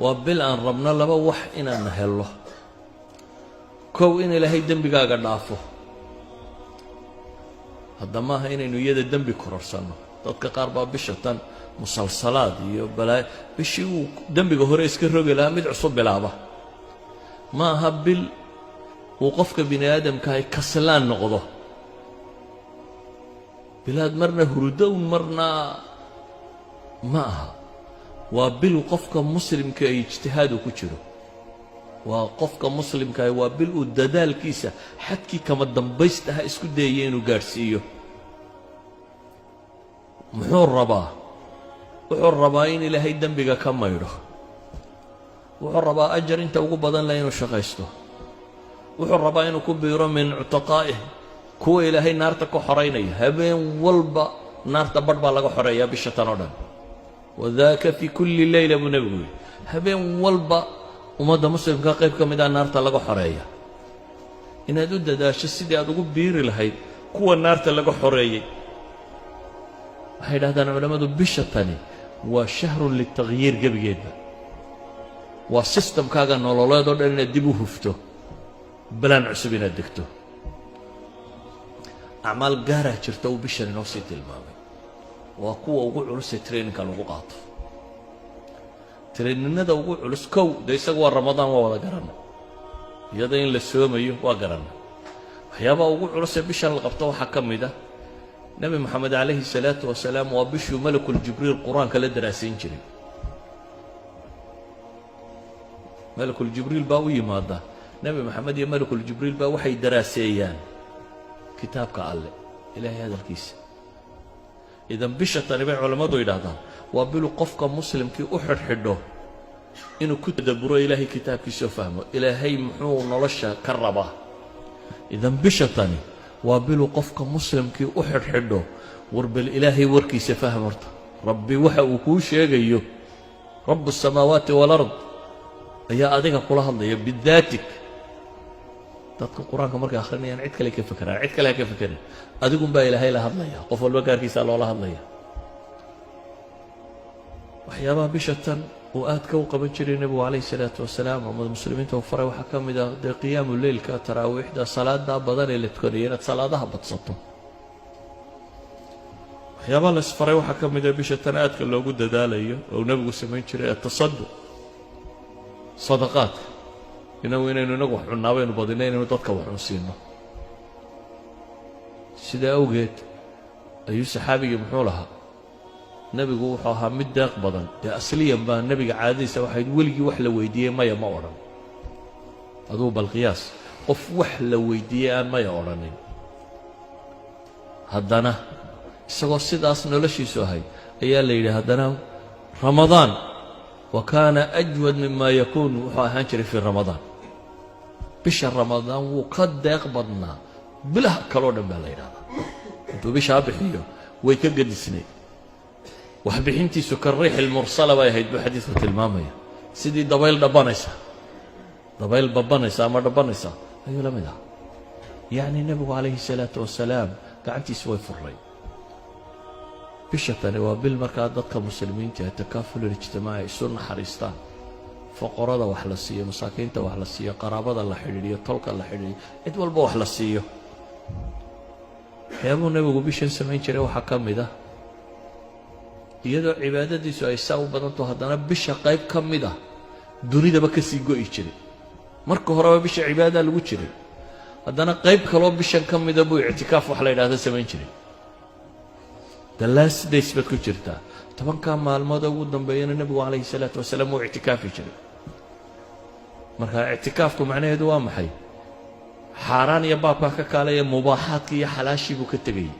وبل أن ربنا لبا وح إن نهله كو إن إلهي دنبي قاقا نافه هذا ما هي إنه يد الدنبي كررسانه dadka qaar baa bishatan musalsalaad iyo balaa bishii uu dambiga hore iska rogi lahaa mid cusub bilaaba ma aha bil uu qofka bini aadamka ay kaslaan noqdo bilaad marna hurudow marna ma aha waa bil qofka muslimka ay ijtihaad ku jiro waa qofka muslimka ay waa bil uu dadaalkiisa xadkii kama dambaystaha isku dayay inuu gaarsiiyo muxuu rabaa in ilaahay dambiga ka maydho wuxuu rabaa ajar inta ugu badan la inuu shaqaysto wuxuu rabaa inuu ku biiro min cutaqaa'ih kuwa ilaahay naarta ka xoreynaya habeen walba naarta badh baa laga xoreeyaa bisha tan oo dhan wadaaka fi kulli layla buu nabigu yidhi habeen walba ummadda muslimka qayb ka mid ah naarta laga xoreeya inaad u dadaasho sidii aad ugu biiri lahayd kuwa naarta laga xoreeyey waxay yidhahdaan culammadu bisha tani waa shahrun litaghyiir gebigeedba waa sistamkaaga nololeed oo dhan inaad dib u hufto balaan cusub inaad degto acmaal gaaraa jirta uu bishan inoo sii tilmaamay waa kuwa ugu culusee traininka lagu qaato traininada ugu culus kow dee isaga waa ramadaan waa wada garanay iyada in la soomayo waa garanay waxyaabaha ugu culusee bishan la qabto waxaa ka mid ah نبي محمد عليه الصلاة والسلام وبشو ملك الجبريل القرآن كلا دراسين جري ملك الجبريل باوي ماذا نبي محمد يا ملك الجبريل باوحي دراسيان كتابك الله إلهي هذا الكيس إذا بشة نبي علماء ضوي هذا وبلو قفك مسلم كي أحد حده إنه كنت دبرو إلهي كتاب كيسو فهمه إلهي محو نلشة كربه إذا بشة تاني وابلو قفك مسلم كي أحد حده وربل إلهي وركي سفاهم مرتا ربي وحا وكوش يغيو رب السماوات والأرض يا أديك قولها الله يا بذاتك تذكر القرآن كمرك آخرين يعني عدك لك فكرة عدك لك فكرة أديكم با إلهي لها الله قفوا البكار كي سألوا الله الله وحيابا بشة وآت كوقا بنشري النبي عليه الصلاة والسلام ومد المسلمين توفروا وحكم دا قيام الليل كتراويح دا صلاة دا بدن اللي تكرينا صلاة دا بتصطم وحيابا لسفروا وحكم دا بشة آت كان لو قد دالي أو نبي سمين شري التصدق صدقات إنه نقوح عناوين وبدنين ونتوقع ونسينا سيدا أوجد أي صحابي يمحولها nabigu wuxuu ahaa mid deeq badan ee asliyan baa nabiga caadadiisa waxay weligii wax la weydiiyay maya ma oran aduu bal qiyaas qof wax la weydiiyay aan maya oranin haddana isagoo sidaas noloshiisu ahay ayaa la yidhi haddana ramadaan wa kaana ajwad mima yakuun wuxuu ahaan jiray fi ramadaan bisha ramadaan wuu ka deeq badnaa bilaha kaloo dhan baa la yidhahdaa intuu bishaa bixiyo way ka gadisnay وحبينتي كالريح المرسلة ويهيد بحديث المامية سيدي دبايل دبانيسا دبايل ببانيسا أما دبانيسا أيوة لمدها يعني النبي عليه الصلاة والسلام قاعدتي سوي فري بشتاني وبالمركات ضدك مسلمين التكافل الاجتماعي سنة حريستان فقراء وحلسية مساكين وحلسية قرابة الله حريرية طلق الله حريرية ادوال بو حلسية يا ابو النبي بيشن سمعين شري وحكم ده iyadoo cibaadadiisu ay saa u badanto haddana bisha qayb ka mid ah dunidaba ka sii go'i jiray marka horeba bisha cibaada lagu jiray haddana qayb kaloo bishan ka mida buu ictikaaf wax la yidhaahdo samayn jiray the last days baad ku jirtaa tobankaa maalmood ugu dambeeyana nabigu calayhi salaatu wasalaam wuu ictikaafi jiray marka ictikaafku macnaheedu waa maxay xaaraan iyo baabkaa ka kaalaya mubaaxaadkii iyo xalaashii buu ka tegayay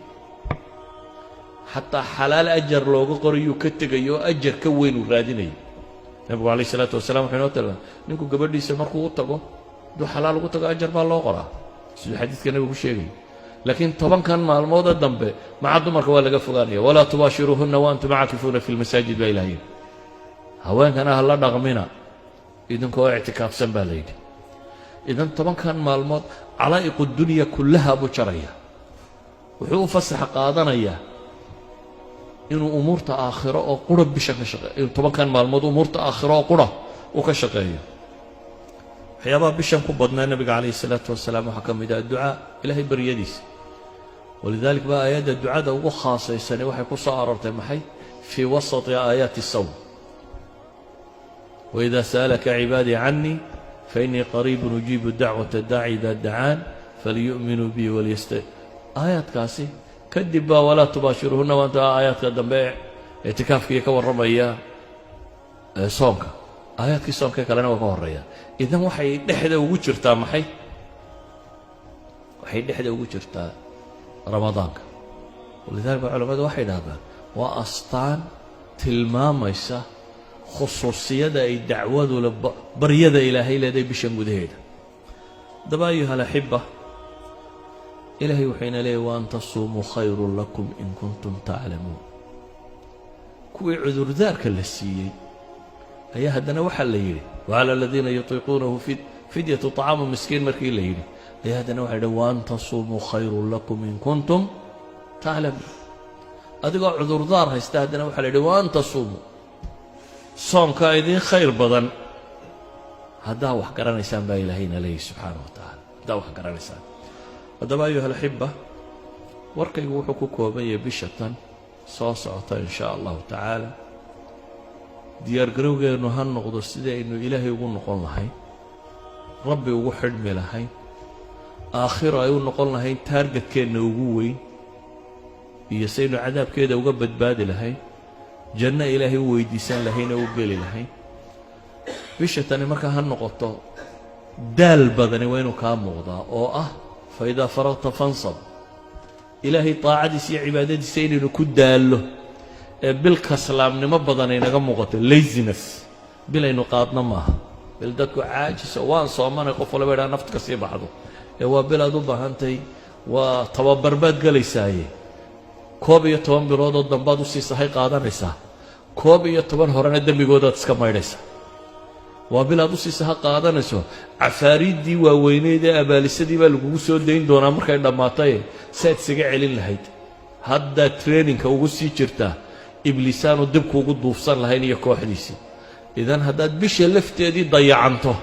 حتى حلال أجر لوجو قريو كتجيو أجر كوين وراديني النبي عليه الصلاة والسلام حين قال نيكو قبل دي سمركو وطقو دو حلال وطقو أجر بالله قرا سيد الحديث كان يقول شيء لكن طبعا كان مع الموضة الدنب ما عدوا مركوا ولا قفغانية ولا تباشروهن وأنتم عاكفون في المساجد بإلهين هوين كان أهل نغمنا إذن كو اعتكاف سنباليدي إذن طبعا كان مع الموضة علائق الدنيا كلها أبو شرية وحو فسح قادنا إياه إنه أمورته آخرة أو قرب بشكل شغل طبعا كان مع الموضوع أمورته آخرة أو قرب uu ka shaqeeyo waxyaabaha bishan ku badnaa nabiga calayhi salaatu wasalaam waxaa ka mid ah ducaa ilaahay baryadiisa walidalik baa aayadda ducada ugu khaasaysani waxay ku soo aroortay maxay fii wasati aayaati sawm waidaa sa'alaka cibaadii canii fainii qariibun ujiibu dacwata daaci idaa dacaan falyu'minuu bii aayaadkaasi kadib baa walaa tubaashiruhunna waanta aayaadka dambe ictikaafkii ka warramaya soonka aayaadkii soonka kalena waa ka horreeya idan waxay dhexda ugu jirtaa maxay waxay dhexda ugu jirtaa ramadaanka walidaalika culamadu waxay dhahdaan waa astaan tilmaamaysa khusuusiyada ay dacwadu baryada ilaahay leedahay bishan gudaheeda haddaba ayuha alaxiba ilaahay wuxuyna leeyahy waan tasuumuu khayrun lakum in kuntum taclamuun kuwii cudurdaarka la siiyey ayaa haddana waxaa la yidhi wacala aladiina yutiiquunahu fidyatu طacaamu miskiin markii la yidhi ayaa haddana waxa yidhi waan tasuumuu khayrun lakum in kuntum taclamuun adigoo cudurdaar haysta haddana waxaa la yidhi waan tasuumuu soonkaa idiin khayr badan haddaa wax garanaysaan baa ilaahayna leeyahy subxaanaه wa tacaala haddaa wax garanaysaan haddaba ayuha alaxiba warkaygu wuxuu ku kooban yahay bisha tan soo socota in shaa allahu tacaala diyaargarowgeennu ha noqdo sidii aynu ilaahay ugu noqon lahayn rabbi ugu xidhmi lahayn aakhiro ay u noqon lahayn taargetkeenna ugu weyn iyo saynu cadaabkeeda uga badbaadi lahayn janno ilaahay u weydiisan lahayn oo u geli lahayn bisha tani markaa ha noqoto daal badani waa inuu kaa muuqdaa oo ah faidaa faragta fansab ilaahay taacadiisa iyo cibaadadiisa inaynu ku daallo ee bil kaslaamnimo badan aynaga muuqato laziness bil aynu qaadna maaha bil dadku caajisa waan soomanay qof walba idhaa nafta ka sii baxdo ee waa bil aad u baahantahay waa tababar baad gelaysaaye 11 biloodoo dambaad u sii sahay qaadanaysaa 11 horena dembigoodaad iska maydhaysaa waa bil aad u sii saha qaadanayso cafaariiddii waaweyneed ee abaalisadii baa lagugu soo dayn doonaa markay dhammaataye saad isaga celin lahayd haddaa traininka ugu sii jirtaa ibliisaanu dibkuugu duufsan lahayn iyo kooxdiisii idan haddaad bisha lafteedii dayacanto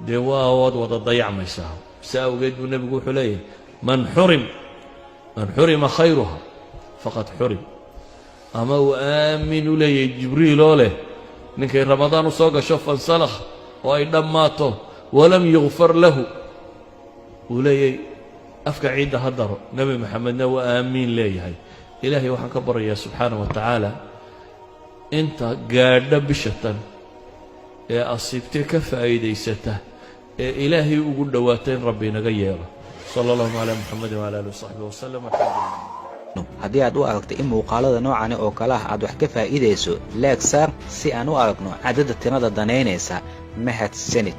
dee waad wada dayacmaysaa saa awgeed buu nebigu wuxuu leeyahay man xurima khayruha faqad xurim ama uu aamin u leeyahay jibriil oo leh ninkay ramadaan u soo gasho fansalakh oo ay dhammaato walam yugfar lahu uu leeyahay afka ciidda ha daro nebi maxamedna waa aamiin leeyahay ilaahay waxaan ka baryayaa subxaanaه wa tacaala inta gaadha bishatan ee asiibtee ka faa'iidaysata ee ilaahay ugu dhowaata in rabbi inaga yeelo sala allahu calaa muxamedin wala alihi wasaxbi wasalam haddii aad u aragto in muuqaalada noocani oo kale ah aad wax ka faa'iidayso leeg saar si aan u aragno cadadda tirada danaynaysa mahadsanid